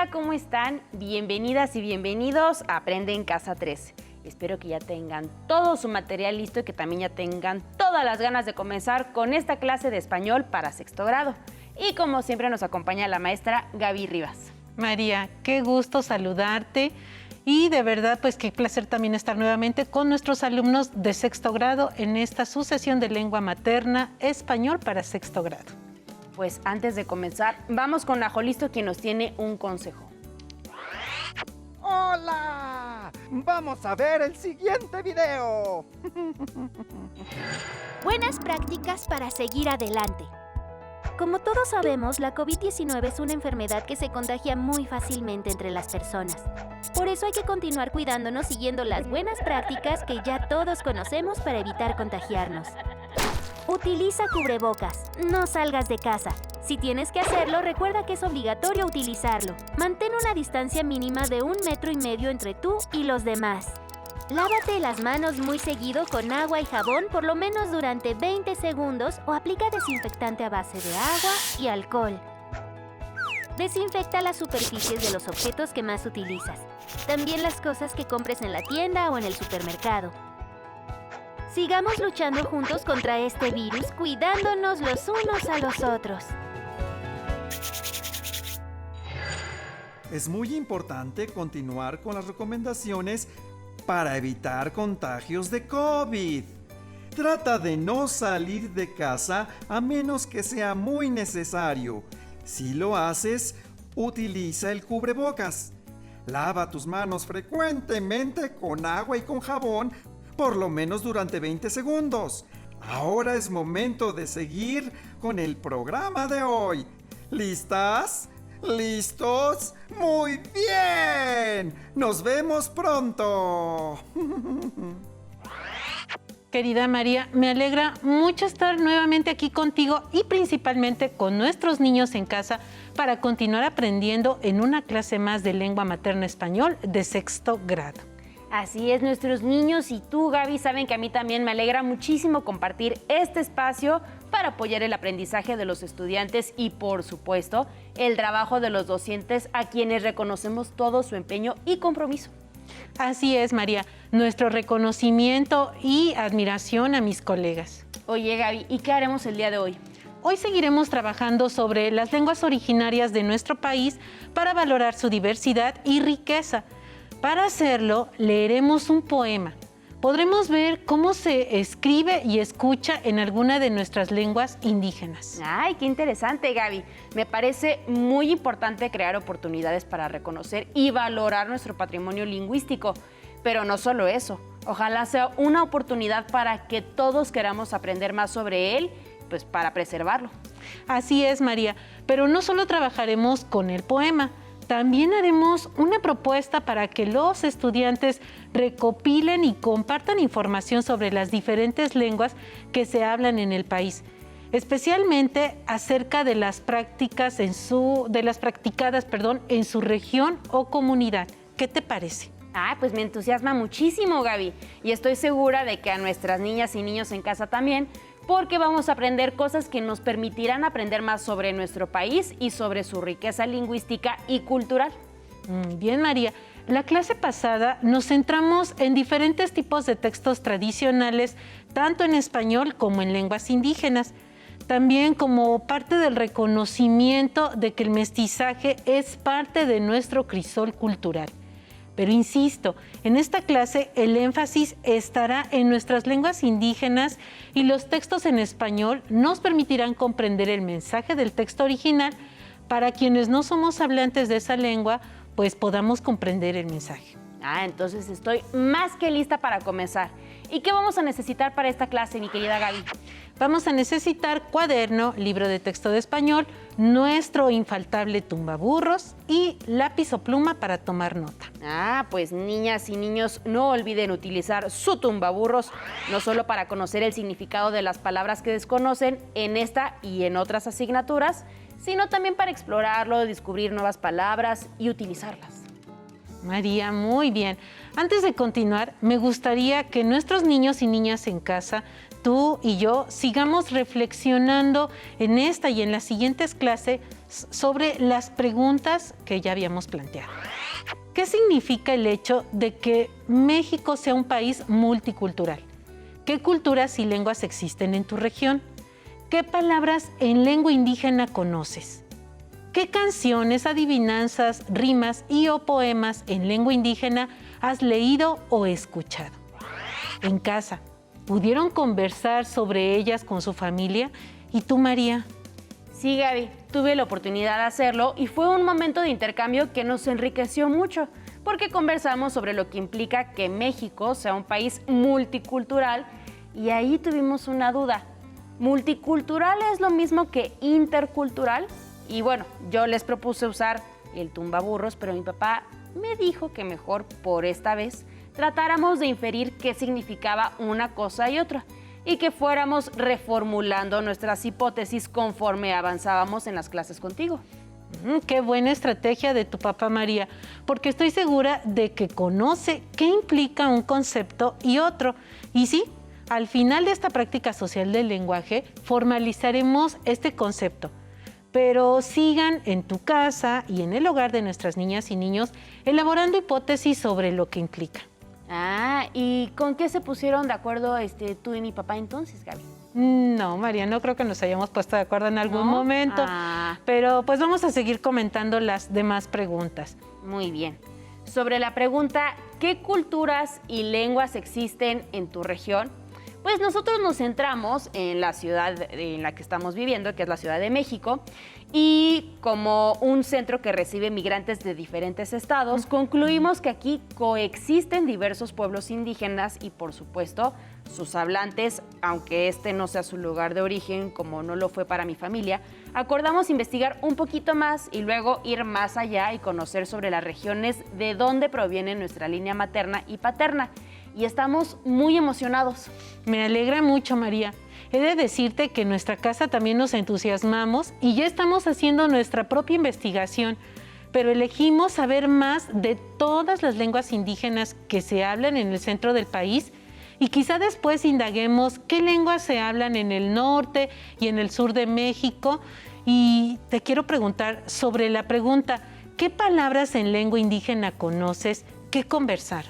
Hola, ¿cómo están? Bienvenidas y bienvenidos a Aprende en Casa 3. Espero que ya tengan todo su material listo y que también ya tengan todas las ganas de comenzar con esta clase de español para sexto grado. Y como siempre nos acompaña la maestra Gaby Rivas. María, qué gusto saludarte y de verdad pues qué placer también estar nuevamente con nuestros alumnos de sexto grado en esta sucesión de lengua materna español para sexto grado. Pues antes de comenzar, vamos con Ajolisto, quien nos tiene un consejo. ¡Hola! Vamos a ver el siguiente video. Buenas prácticas para seguir adelante. Como todos sabemos, la COVID-19 es una enfermedad que se contagia muy fácilmente entre las personas. Por eso hay que continuar cuidándonos siguiendo las buenas prácticas que ya todos conocemos para evitar contagiarnos. Utiliza cubrebocas, no salgas de casa. Si tienes que hacerlo, recuerda que es obligatorio utilizarlo. Mantén una distancia mínima de 1,5 metros entre tú y los demás. Lávate las manos muy seguido con agua y jabón por lo menos durante 20 segundos o aplica desinfectante a base de agua y alcohol. Desinfecta las superficies de los objetos que más utilizas. También las cosas que compres en la tienda o en el supermercado. Sigamos luchando juntos contra este virus, cuidándonos los unos a los otros. Es muy importante continuar con las recomendaciones para evitar contagios de COVID. Trata de no salir de casa a menos que sea muy necesario. Si lo haces, utiliza el cubrebocas. Lava tus manos frecuentemente con agua y con jabón, por lo menos durante 20 segundos. Ahora es momento de seguir con el programa de hoy. ¿Listas? ¿Listos? ¡Muy bien! ¡Nos vemos pronto! Querida María, me alegra mucho estar nuevamente aquí contigo y principalmente con nuestros niños en casa para continuar aprendiendo en una clase más de lengua materna español de sexto grado. Así es, nuestros niños y tú, Gaby, saben que a mí también me alegra muchísimo compartir este espacio para apoyar el aprendizaje de los estudiantes y, por supuesto, el trabajo de los docentes a quienes reconocemos todo su empeño y compromiso. Así es, María, nuestro reconocimiento y admiración a mis colegas. Oye, Gaby, ¿y qué haremos el día de hoy? Hoy seguiremos trabajando sobre las lenguas originarias de nuestro país para valorar su diversidad y riqueza. Para hacerlo, leeremos un poema. Podremos ver cómo se escribe y escucha en alguna de nuestras lenguas indígenas. ¡Ay, qué interesante, Gaby! Me parece muy importante crear oportunidades para reconocer y valorar nuestro patrimonio lingüístico. Pero no solo eso, ojalá sea una oportunidad para que todos queramos aprender más sobre él, pues para preservarlo. Así es, María, pero no solo trabajaremos con el poema. También haremos una propuesta para que los estudiantes recopilen y compartan información sobre las diferentes lenguas que se hablan en el país, especialmente acerca de las practicadas en su región o comunidad. ¿Qué te parece? Pues me entusiasma muchísimo, Gaby, y estoy segura de que a nuestras niñas y niños en casa también, porque vamos a aprender cosas que nos permitirán aprender más sobre nuestro país y sobre su riqueza lingüística y cultural. Bien, María. La clase pasada nos centramos en diferentes tipos de textos tradicionales, tanto en español como en lenguas indígenas, también como parte del reconocimiento de que el mestizaje es parte de nuestro crisol cultural. Pero insisto, en esta clase el énfasis estará en nuestras lenguas indígenas y los textos en español nos permitirán comprender el mensaje del texto original para quienes no somos hablantes de esa lengua, pues podamos comprender el mensaje. Entonces estoy más que lista para comenzar. ¿Y qué vamos a necesitar para esta clase, mi querida Gaby? Vamos a necesitar cuaderno, libro de texto de español, nuestro infaltable tumbaburros y lápiz o pluma para tomar nota. Pues niñas y niños, no olviden utilizar su tumbaburros, no solo para conocer el significado de las palabras que desconocen en esta y en otras asignaturas, sino también para explorarlo, descubrir nuevas palabras y utilizarlas. María, muy bien. Antes de continuar, me gustaría que nuestros niños y niñas en casa tú y yo sigamos reflexionando en esta y en las siguientes clases sobre las preguntas que ya habíamos planteado. ¿Qué significa el hecho de que México sea un país multicultural? ¿Qué culturas y lenguas existen en tu región? ¿Qué palabras en lengua indígena conoces? ¿Qué canciones, adivinanzas, rimas y o poemas en lengua indígena has leído o escuchado? En casa, ¿pudieron conversar sobre ellas con su familia? ¿Y tú, María? Sí, Gaby, tuve la oportunidad de hacerlo y fue un momento de intercambio que nos enriqueció mucho, porque conversamos sobre lo que implica que México sea un país multicultural y ahí tuvimos una duda. ¿Multicultural es lo mismo que intercultural? Y bueno, yo les propuse usar el tumbaburros, pero mi papá me dijo que mejor por esta vez tratáramos de inferir qué significaba una cosa y otra y que fuéramos reformulando nuestras hipótesis conforme avanzábamos en las clases contigo. Qué buena estrategia de tu papá, María, porque estoy segura de que conoce qué implica un concepto y otro. Y sí, al final de esta práctica social del lenguaje, formalizaremos este concepto. Pero sigan en tu casa y en el hogar de nuestras niñas y niños elaborando hipótesis sobre lo que implica. Ah, ¿y con qué se pusieron de acuerdo tú y mi papá entonces, Gaby? No, María, no creo que nos hayamos puesto de acuerdo en algún ¿No? momento. Ah. Pero pues vamos a seguir comentando las demás preguntas. Muy bien. Sobre la pregunta, ¿qué culturas y lenguas existen en tu región? Pues nosotros nos centramos en la ciudad en la que estamos viviendo, que es la Ciudad de México, y como un centro que recibe migrantes de diferentes estados, concluimos que aquí coexisten diversos pueblos indígenas y, por supuesto, sus hablantes, aunque este no sea su lugar de origen, como no lo fue para mi familia. Acordamos investigar un poquito más y luego ir más allá y conocer sobre las regiones de donde proviene nuestra línea materna y paterna. Y estamos muy emocionados. Me alegra mucho, María. He de decirte que en nuestra casa también nos entusiasmamos y ya estamos haciendo nuestra propia investigación, pero elegimos saber más de todas las lenguas indígenas que se hablan en el centro del país y quizá después indaguemos qué lenguas se hablan en el norte y en el sur de México. Y te quiero preguntar sobre la pregunta, ¿qué palabras en lengua indígena conoces? ¿Qué conversar?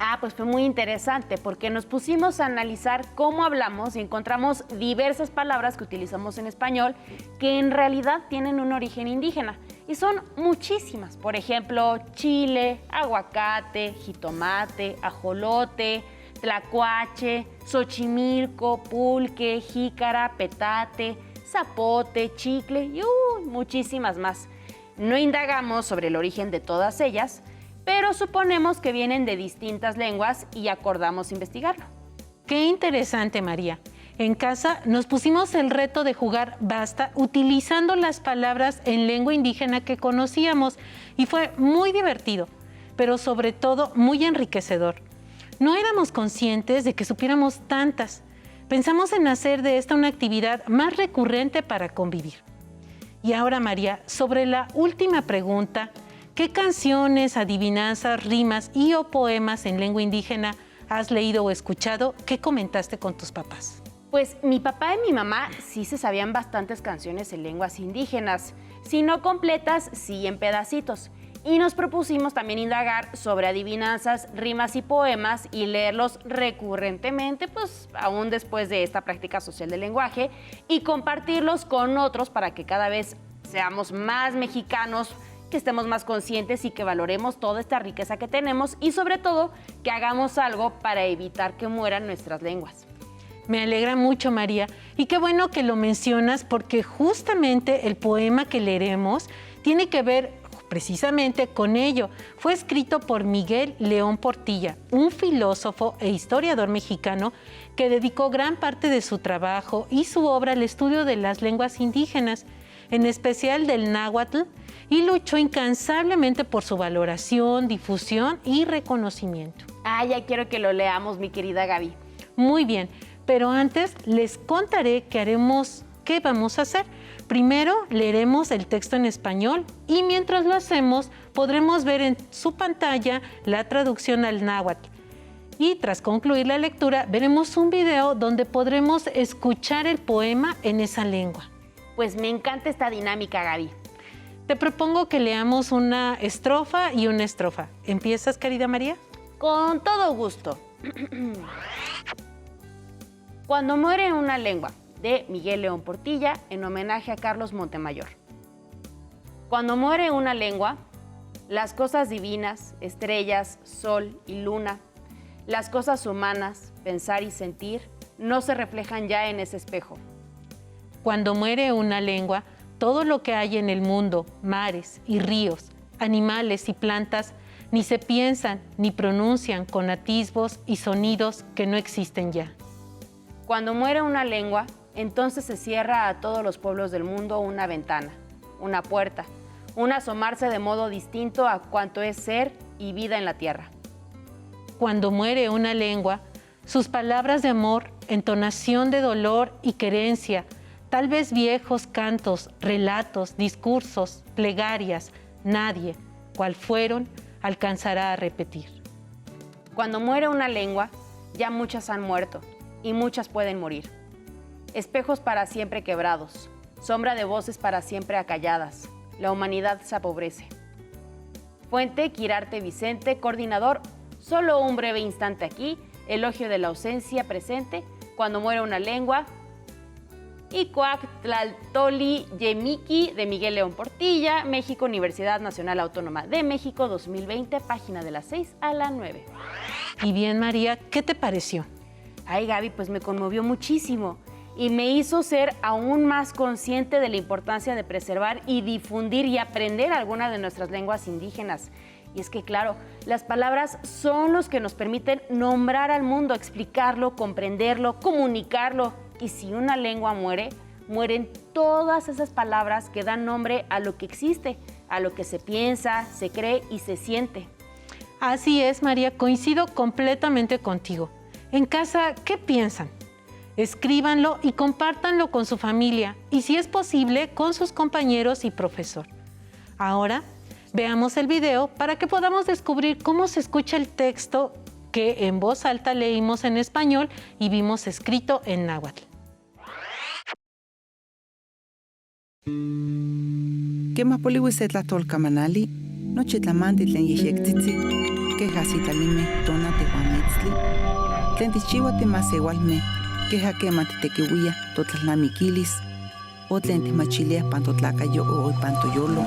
Ah, pues fue muy interesante porque nos pusimos a analizar cómo hablamos y encontramos diversas palabras que utilizamos en español que en realidad tienen un origen indígena. Y son muchísimas. Por ejemplo, chile, aguacate, jitomate, ajolote, tlacuache, xochimilco, pulque, jícara, petate, zapote, chicle y muchísimas más. No indagamos sobre el origen de todas ellas, pero suponemos que vienen de distintas lenguas y acordamos investigarlo. Qué interesante, María. En casa nos pusimos el reto de jugar basta utilizando las palabras en lengua indígena que conocíamos y fue muy divertido, pero sobre todo muy enriquecedor. No éramos conscientes de que supiéramos tantas. Pensamos en hacer de esta una actividad más recurrente para convivir. Y ahora, María, sobre la última pregunta, ¿qué canciones, adivinanzas, rimas y o poemas en lengua indígena has leído o escuchado? ¿Qué comentaste con tus papás? Pues mi papá y mi mamá sí se sabían bastantes canciones en lenguas indígenas, si no completas, sí en pedacitos. Y nos propusimos también indagar sobre adivinanzas, rimas y poemas y leerlos recurrentemente, pues aún después de esta práctica social del lenguaje, y compartirlos con otros para que cada vez seamos más mexicanos, que estemos más conscientes y que valoremos toda esta riqueza que tenemos y sobre todo que hagamos algo para evitar que mueran nuestras lenguas. Me alegra mucho, María, y qué bueno que lo mencionas porque justamente el poema que leeremos tiene que ver precisamente con ello. Fue escrito por Miguel León Portilla, un filósofo e historiador mexicano que dedicó gran parte de su trabajo y su obra al estudio de las lenguas indígenas, en especial del náhuatl, y luchó incansablemente por su valoración, difusión y reconocimiento. Ah, ya quiero que lo leamos, mi querida Gaby. Muy bien, pero antes les contaré qué vamos a hacer. Primero leeremos el texto en español y mientras lo hacemos podremos ver en su pantalla la traducción al náhuatl. Y tras concluir la lectura, veremos un video donde podremos escuchar el poema en esa lengua. Pues me encanta esta dinámica, Gaby. Te propongo que leamos una estrofa y una estrofa. ¿Empiezas, querida María? Con todo gusto. Cuando muere una lengua, de Miguel León Portilla, en homenaje a Carlos Montemayor. Cuando muere una lengua, las cosas divinas, estrellas, sol y luna, las cosas humanas, pensar y sentir, no se reflejan ya en ese espejo. Cuando muere una lengua, todo lo que hay en el mundo, mares y ríos, animales y plantas, ni se piensan ni pronuncian con atisbos y sonidos que no existen ya. Cuando muere una lengua, entonces se cierra a todos los pueblos del mundo una ventana, una puerta, un asomarse de modo distinto a cuanto es ser y vida en la tierra. Cuando muere una lengua, sus palabras de amor, entonación de dolor y querencia, tal vez viejos cantos, relatos, discursos, plegarias, nadie, cual fueron, alcanzará a repetir. Cuando muere una lengua, ya muchas han muerto y muchas pueden morir. Espejos para siempre quebrados, sombra de voces para siempre acalladas. La humanidad se empobrece. Fuente, Quirarte Vicente, coordinador, solo un breve instante aquí, elogio de la ausencia presente, cuando muere una lengua. Y Coactlaltoli Yemiki, de Miguel León Portilla, México, Universidad Nacional Autónoma de México, 2020, página de la 6 a la 9. Y bien, María, ¿qué te pareció? Ay, Gaby, pues me conmovió muchísimo y me hizo ser aún más consciente de la importancia de preservar y difundir y aprender algunas de nuestras lenguas indígenas. Y es que, claro, las palabras son los que nos permiten nombrar al mundo, explicarlo, comprenderlo, comunicarlo. Y si una lengua muere, mueren todas esas palabras que dan nombre a lo que existe, a lo que se piensa, se cree y se siente. Así es, María, coincido completamente contigo. En casa, ¿qué piensan? Escríbanlo y compártanlo con su familia y, si es posible, con sus compañeros y profesor. Ahora, veamos el video para que podamos descubrir cómo se escucha el texto que en voz alta leímos en español y vimos escrito en náhuatl. Kema poliwise tlatolkamanali, nochi tlamanti tlen yehyektitzi, keja sitalime tona tehuametzli, tlen tichiwa timasewalme, keja kema titekiuia totlalnamikilis, o tlen timachilia pantotlakayo o pantoyolo,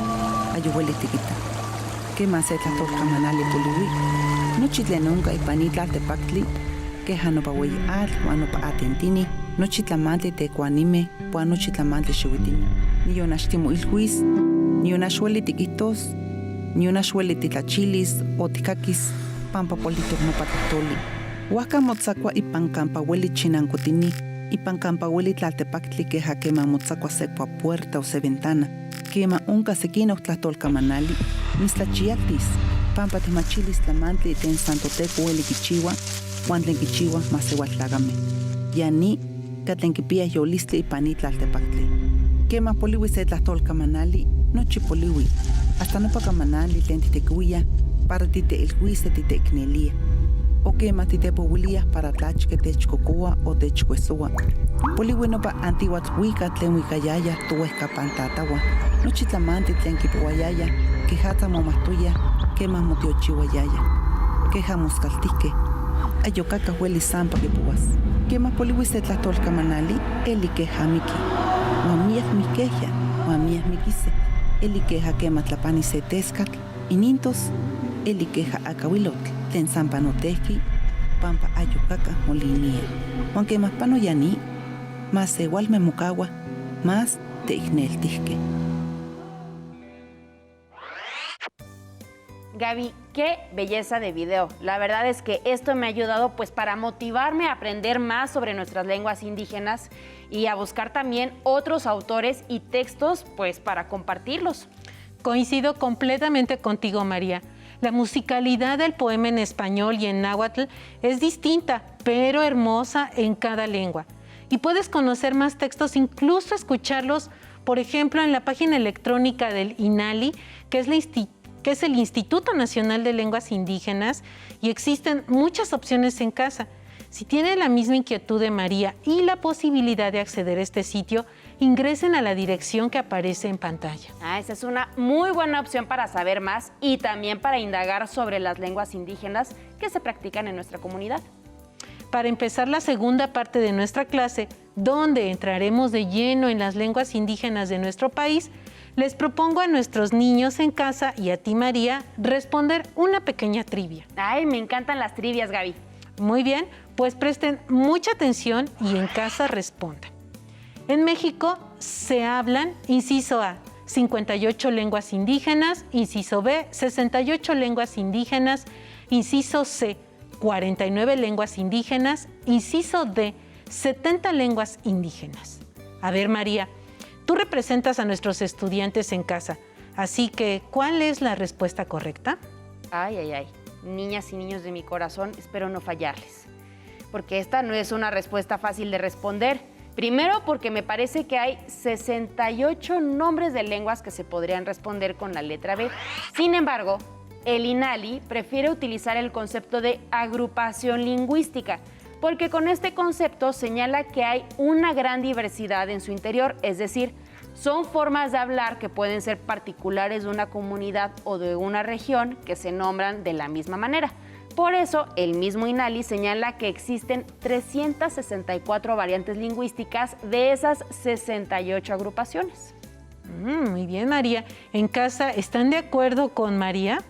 ayueli tikita. Kema se tlatolkamanali poliwi, nochi tlen onka ipanitla tepaktli, keja nopaweyi atl, wan nopa atentini, nochi tlamantli tekuanime, puan nochi tlamantli xiuitini. Ni yonaxtimo ilhuis, ni yonaxueli tiquitos, ni yonaxueli titlachilis o tikakis, pampa politok nopatlatoli. Huaca motzakua ipan campaueli chinancotini, ipan campaueli tlaltepaktli keja kema motzakua sekua puerta o se ventana, kema onka sekina tlatolkamanali, mislachiaktis, pampa timachilis tlamantli ten santoteco ueli kichiwa, huan tlen kichiwa masewaltlagame. Yani, katlen kipia yolistli ipani tlaltepaktli. Kema poliwi se tlatolkamanali, nochi poliwi, hasta nopa kamanali tlen titekuia, para tite ilhuise titeknelia. O kema titepouilia para tlachke techkokoa o techkuesua. Poliwi nopa antihuatzhuika tlen huikayaya tuehkapantatawa. Nochi tlamanti tlen kipouayaya, kejatza momahtoya, kema motiochiuayaya. Keja moskaltihke, ayokaka hueli sampa kipouas. Kema poliwi se tlatolkamanali, eli keja miki. Mamiah mikehya, mamiah mikise, eli keja kema tlapani se teskatl, inintos, eli keja akawilotl, tlen sampanotehki, pampa ayukaka molinia. Juan kema panoyani, más igual me mukawa, más te igneltihke. Gaby, qué belleza de video. La verdad es que esto me ha ayudado pues para motivarme a aprender más sobre nuestras lenguas indígenas y a buscar también otros autores y textos pues para compartirlos. Coincido completamente contigo, María. La musicalidad del poema en español y en náhuatl es distinta, pero hermosa en cada lengua. Y puedes conocer más textos, incluso escucharlos, por ejemplo, en la página electrónica del INALI, que es la que es el Instituto Nacional de Lenguas Indígenas, y existen muchas opciones en casa. Si tienen la misma inquietud de María y la posibilidad de acceder a este sitio, ingresen a la dirección que aparece en pantalla. Esa es una muy buena opción para saber más y también para indagar sobre las lenguas indígenas que se practican en nuestra comunidad. Para empezar la segunda parte de nuestra clase, donde entraremos de lleno en las lenguas indígenas de nuestro país, les propongo a nuestros niños en casa y a ti, María, responder una pequeña trivia. Ay, me encantan las trivias, Gaby. Muy bien, pues presten mucha atención y en casa respondan. En México se hablan, inciso A, 58 lenguas indígenas, inciso B, 68 lenguas indígenas, inciso C, 49 lenguas indígenas, inciso D, 70 lenguas indígenas. A ver, María, tú representas a nuestros estudiantes en casa, así que, ¿cuál es la respuesta correcta? Ay. Niñas y niños de mi corazón, espero no fallarles, porque esta no es una respuesta fácil de responder. Primero, porque me parece que hay 68 nombres de lenguas que se podrían responder con la letra B. Sin embargo, el INALI prefiere utilizar el concepto de agrupación lingüística, porque con este concepto señala que hay una gran diversidad en su interior, es decir, son formas de hablar que pueden ser particulares de una comunidad o de una región que se nombran de la misma manera. Por eso, el mismo INALI señala que existen 364 variantes lingüísticas de esas 68 agrupaciones. Muy bien, María. ¿En casa están de acuerdo con María?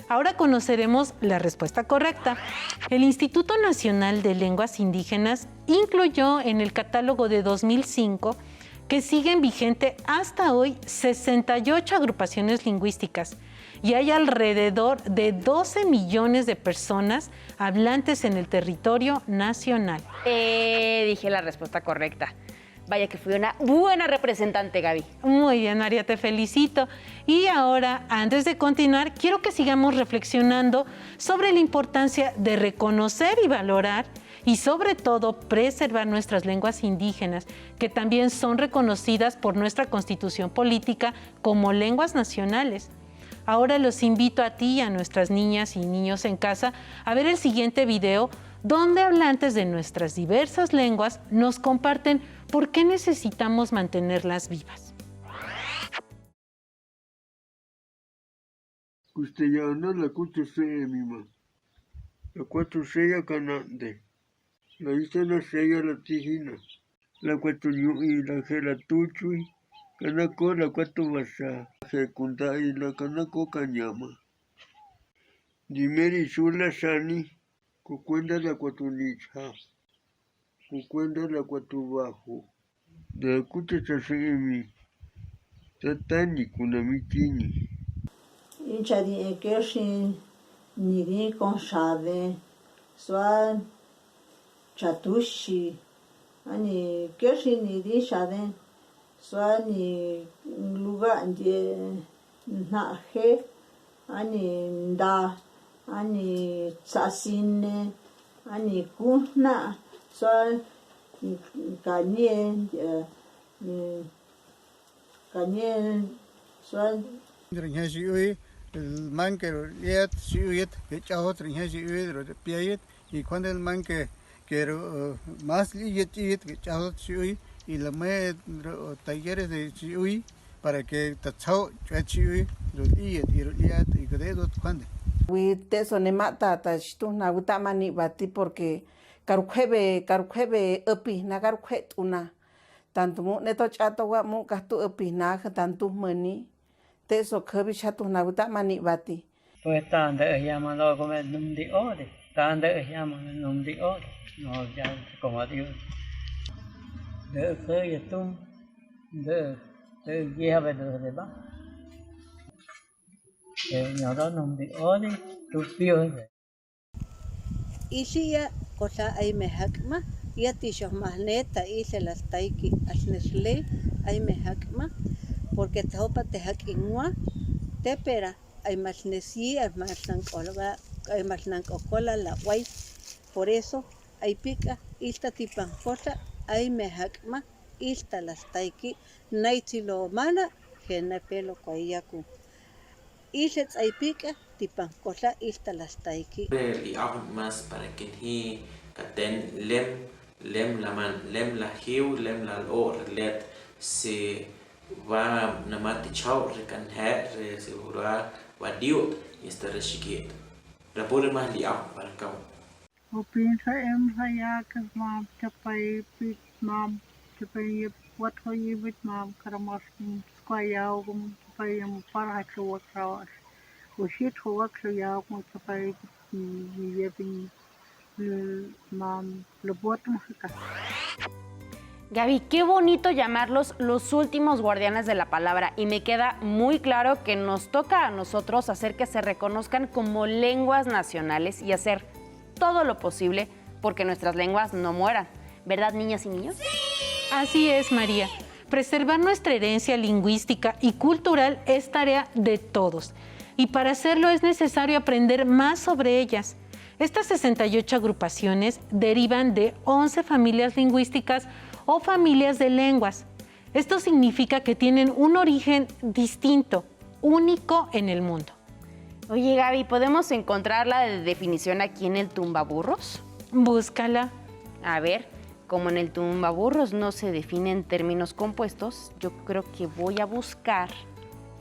Ahora conoceremos la respuesta correcta. El Instituto Nacional de Lenguas Indígenas incluyó en el catálogo de 2005 que siguen vigente hasta hoy 68 agrupaciones lingüísticas y hay alrededor de 12 millones de personas hablantes en el territorio nacional. Dije la respuesta correcta. Vaya que fui una buena representante, Gaby. Muy bien, María, te felicito. Y ahora, antes de continuar, quiero que sigamos reflexionando sobre la importancia de reconocer y valorar y sobre todo preservar nuestras lenguas indígenas, que también son reconocidas por nuestra Constitución Política como lenguas nacionales. Ahora los invito a ti y a nuestras niñas y niños en casa a ver el siguiente video donde hablantes de nuestras diversas lenguas nos comparten por qué necesitamos mantenerlas vivas. Castellana la cuatro mima, la cuatro canante, la isla la tijina, la cuatro y la gelatuchui, canaco la cuatro basa, secunda y la canaco cañama. Dimeri chula sani, cucuenda la cuatro nicha, cucuenda la cuatro bajo, de la cuatro mi, tatani kunamichini. Inchadi ekeshin niri konshade swa chatushi ani keshin niri shade swa ni lugar de naje ani nda ani tsasine ani kuna swa kanye swa el man que liat siuyet que chao trinja siuyet ro piayet y cuando el man que más liet que chao siuy y la me talleres de siuy para que tachao siuy ro liet y ro liat y que de dos cuando wi te sonema ta shtu na uta mani bati porque karukhebe upi na karukhet una tanto mu neto chato wa mu kastu upi na tanto mani te so khabi chatu na uta mani bati pues tan de llama lo como num di ore tan de llama num di ore no ya como Dios de khơi tum de ya về de ba nhỏ đó num di ore tu pio Isia cosa ay me hakma ya tisho mahneta ise las taiki asnesle ay me hakma porque topa te hakinwa te pera ay masnesi ay masnan kola la guay por eso ay pica esta tipan cosa ay me hakma esta las taiki naitilo mana gena pelo koyaku Ilets ay pica, tipan cola ilta las taiki. Y aún más para que he caten lem la hiu, lem la o let se va namati chau recanher se ura va diot y está reshikiet. Rapor más li aún para kau. O piensa saya ke mam capai pit mam capai buat hoyi bit mam karamas squayau kum capai yang parah chawak rawas. O shit chawak chawak kum capai yepin mam lebuat mahka. Gaby, qué bonito llamarlos los últimos guardianes de la palabra y me queda muy claro que nos toca a nosotros hacer que se reconozcan como lenguas nacionales y hacer todo lo posible porque nuestras lenguas no mueran. ¿Verdad, niñas y niños? Sí. Así es, María. Preservar nuestra herencia lingüística y cultural es tarea de todos. Y para hacerlo es necesario aprender más sobre ellas. Estas 68 agrupaciones derivan de 11 familias lingüísticas o familias de lenguas. Esto significa que tienen un origen distinto, único en el mundo. Oye, Gaby, ¿podemos encontrar la definición aquí en el tumbaburros? Búscala. A ver, como en el tumbaburros no se definen términos compuestos, yo creo que voy a buscar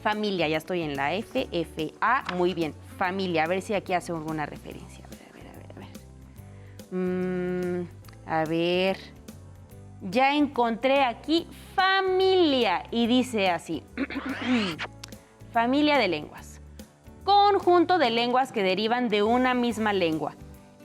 familia. Ya estoy en la FFA. Muy bien, familia. A ver si aquí hace alguna referencia. A ver. Ya encontré aquí familia y dice así. Familia de lenguas. Conjunto de lenguas que derivan de una misma lengua.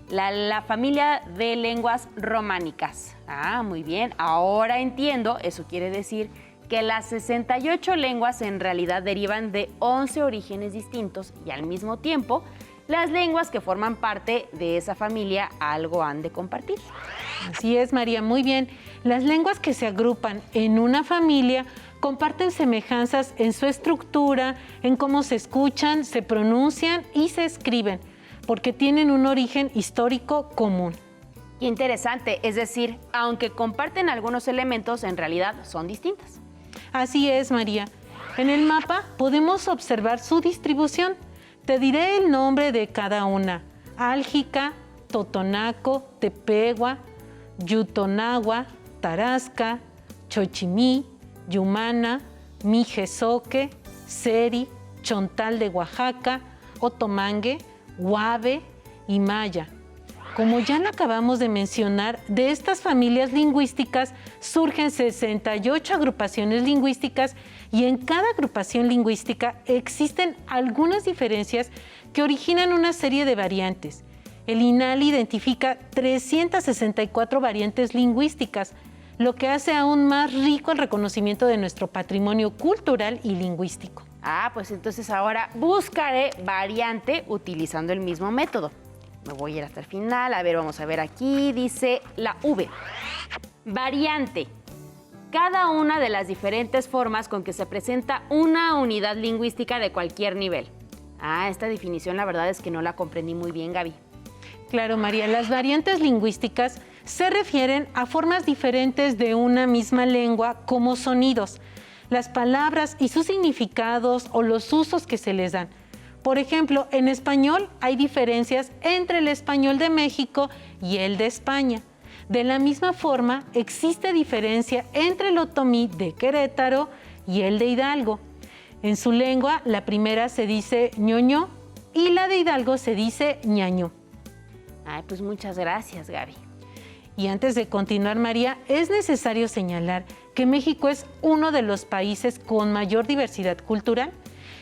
La familia de lenguas románicas. Ah, muy bien. Ahora entiendo. Eso quiere decir que las 68 lenguas en realidad derivan de 11 orígenes distintos y al mismo tiempo las lenguas que forman parte de esa familia algo han de compartir. Así es, María, muy bien. Las lenguas que se agrupan en una familia comparten semejanzas en su estructura, en cómo se escuchan, se pronuncian y se escriben, porque tienen un origen histórico común. Qué interesante, es decir, aunque comparten algunos elementos, en realidad son distintas. Así es, María. En el mapa podemos observar su distribución. Te diré el nombre de cada una. Álgica, Totonaco, Tepegua, Yutonagua, Tarasca, Chochimí, Yumana, Mijezoque, Seri, Chontal de Oaxaca, Otomangue, Guave y Maya. Como ya lo acabamos de mencionar, de estas familias lingüísticas surgen 68 agrupaciones lingüísticas y en cada agrupación lingüística existen algunas diferencias que originan una serie de variantes. El INALI identifica 364 variantes lingüísticas, lo que hace aún más rico el reconocimiento de nuestro patrimonio cultural y lingüístico. Ah, pues entonces ahora buscaré variante utilizando el mismo método. Me voy a ir hasta el final. A ver, vamos a ver aquí. Dice la V. Variante. Cada una de las diferentes formas con que se presenta una unidad lingüística de cualquier nivel. Ah, esta definición la verdad es que no la comprendí muy bien, Gaby. Claro, María. Las variantes lingüísticas se refieren a formas diferentes de una misma lengua como sonidos, las palabras y sus significados o los usos que se les dan. Por ejemplo, en español hay diferencias entre el español de México y el de España. De la misma forma, existe diferencia entre el otomí de Querétaro y el de Hidalgo. En su lengua, la primera se dice ñoño y la de Hidalgo se dice ñaño. Ay, pues muchas gracias, Gaby. Y antes de continuar, María, es necesario señalar que México es uno de los países con mayor diversidad cultural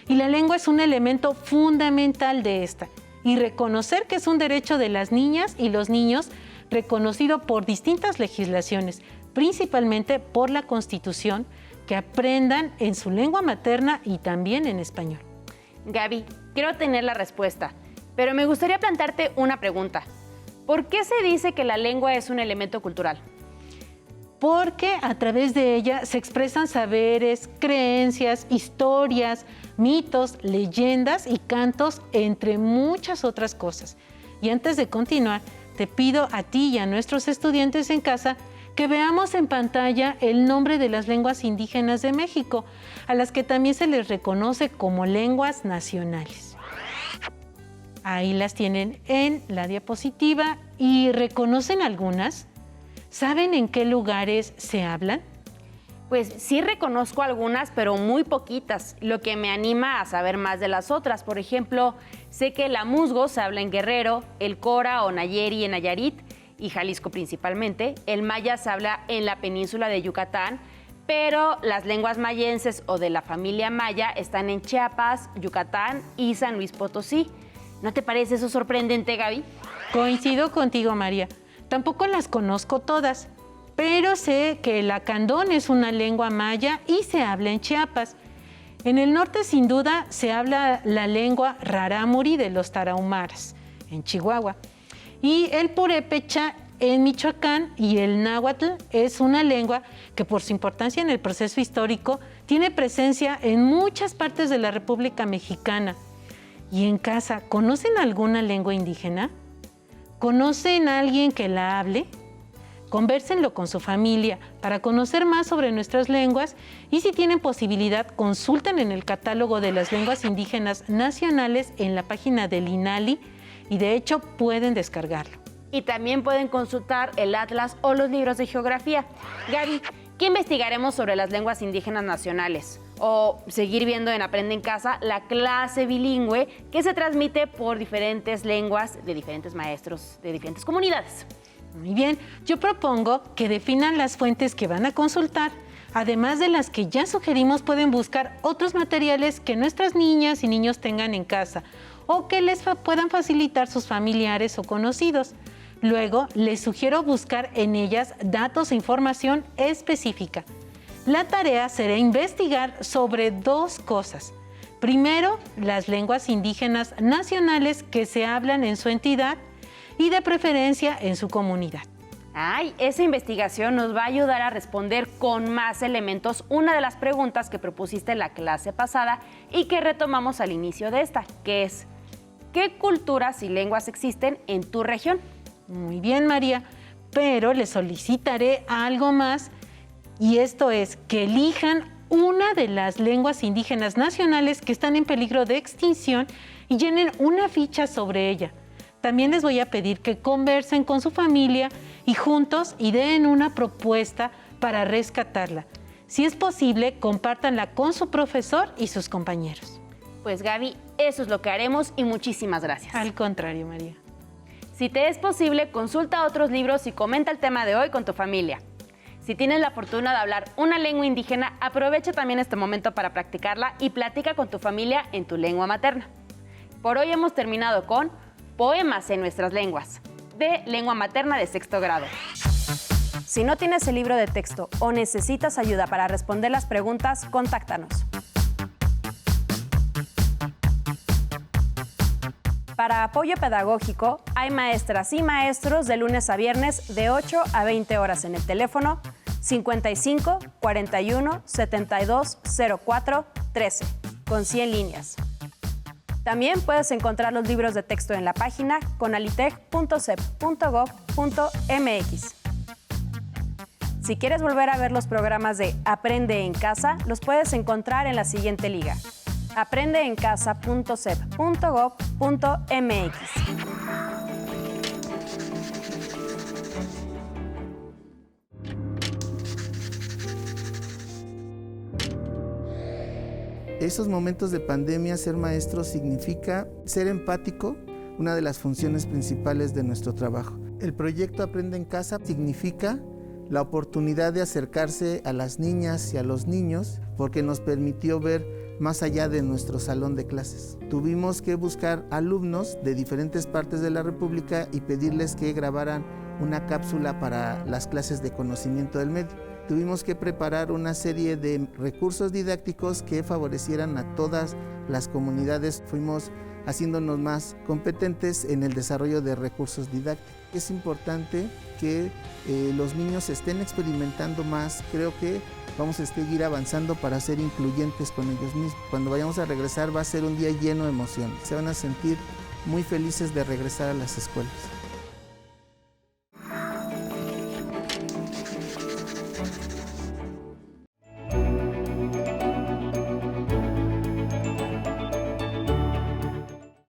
y la lengua es un elemento fundamental de esta. Y reconocer que es un derecho de las niñas y los niños reconocido por distintas legislaciones, principalmente por la Constitución, que aprendan en su lengua materna y también en español. Gaby, quiero tener la respuesta, pero me gustaría plantearte una pregunta. ¿Por qué se dice que la lengua es un elemento cultural? Porque a través de ella se expresan saberes, creencias, historias, mitos, leyendas y cantos, entre muchas otras cosas. Y antes de continuar, te pido a ti y a nuestros estudiantes en casa que veamos en pantalla el nombre de las lenguas indígenas de México, a las que también se les reconoce como lenguas nacionales. Ahí las tienen en la diapositiva y ¿reconocen algunas? ¿Saben en qué lugares se hablan? Pues sí reconozco algunas, pero muy poquitas, lo que me anima a saber más de las otras. Por ejemplo, sé que el amuzgo se habla en Guerrero, el cora o nayeri en Nayarit y Jalisco principalmente, el maya se habla en la península de Yucatán, pero las lenguas mayenses o de la familia maya están en Chiapas, Yucatán y San Luis Potosí. ¿No te parece eso sorprendente, Gaby? Coincido contigo, María. Tampoco las conozco todas, pero sé que el lacandón es una lengua maya y se habla en Chiapas. En el norte, sin duda, se habla la lengua rarámuri de los tarahumaras, en Chihuahua. Y el purépecha en Michoacán y el náhuatl es una lengua que por su importancia en el proceso histórico tiene presencia en muchas partes de la República Mexicana. Y en casa, ¿conocen alguna lengua indígena? ¿Conocen a alguien que la hable? Convérsenlo con su familia para conocer más sobre nuestras lenguas y si tienen posibilidad, consulten en el catálogo de las lenguas indígenas nacionales en la página del INALI y de hecho pueden descargarlo. Y también pueden consultar el atlas o los libros de geografía. Gaby, ¿qué investigaremos sobre las lenguas indígenas nacionales? O seguir viendo en Aprende en Casa la clase bilingüe que se transmite por diferentes lenguas de diferentes maestros de diferentes comunidades. Muy bien, yo propongo que definan las fuentes que van a consultar. Además de las que ya sugerimos, pueden buscar otros materiales que nuestras niñas y niños tengan en casa o que les puedan facilitar sus familiares o conocidos. Luego, les sugiero buscar en ellas datos e información específica. La tarea será investigar sobre dos cosas. Primero, las lenguas indígenas nacionales que se hablan en su entidad y de preferencia en su comunidad. Ay, esa investigación nos va a ayudar a responder con más elementos una de las preguntas que propusiste en la clase pasada y que retomamos al inicio de esta, que es ¿qué culturas y lenguas existen en tu región? Muy bien, María, pero les solicitaré algo más. Y esto es que elijan una de las lenguas indígenas nacionales que están en peligro de extinción y llenen una ficha sobre ella. También les voy a pedir que conversen con su familia y juntos ideen una propuesta para rescatarla. Si es posible, compártanla con su profesor y sus compañeros. Pues Gaby, eso es lo que haremos y muchísimas gracias. Al contrario, María. Si te es posible, consulta otros libros y comenta el tema de hoy con tu familia. Si tienes la fortuna de hablar una lengua indígena, aprovecha también este momento para practicarla y platica con tu familia en tu lengua materna. Por hoy hemos terminado con Poemas en nuestras lenguas, de lengua materna de 6º grado. Si no tienes el libro de texto o necesitas ayuda para responder las preguntas, contáctanos. Para apoyo pedagógico, hay maestras y maestros de lunes a viernes de 8 a 20 horas en el teléfono 55 41 72 04 13, con 100 líneas. También puedes encontrar los libros de texto en la página conalitec.cep.gov.mx. Si quieres volver a ver los programas de Aprende en Casa, los puedes encontrar en la siguiente liga: aprendeencasa.cep.gov.mx. Esos momentos de pandemia, ser maestro significa ser empático, una de las funciones principales de nuestro trabajo. El proyecto Aprende en Casa significa la oportunidad de acercarse a las niñas y a los niños porque nos permitió ver más allá de nuestro salón de clases. Tuvimos que buscar alumnos de diferentes partes de la República y pedirles que grabaran una cápsula para las clases de conocimiento del medio. Tuvimos que preparar una serie de recursos didácticos que favorecieran a todas las comunidades. Fuimos haciéndonos más competentes en el desarrollo de recursos didácticos. Es importante que los niños estén experimentando más. Creo que vamos a seguir avanzando para ser incluyentes con ellos mismos. Cuando vayamos a regresar va a ser un día lleno de emociones. Se van a sentir muy felices de regresar a las escuelas.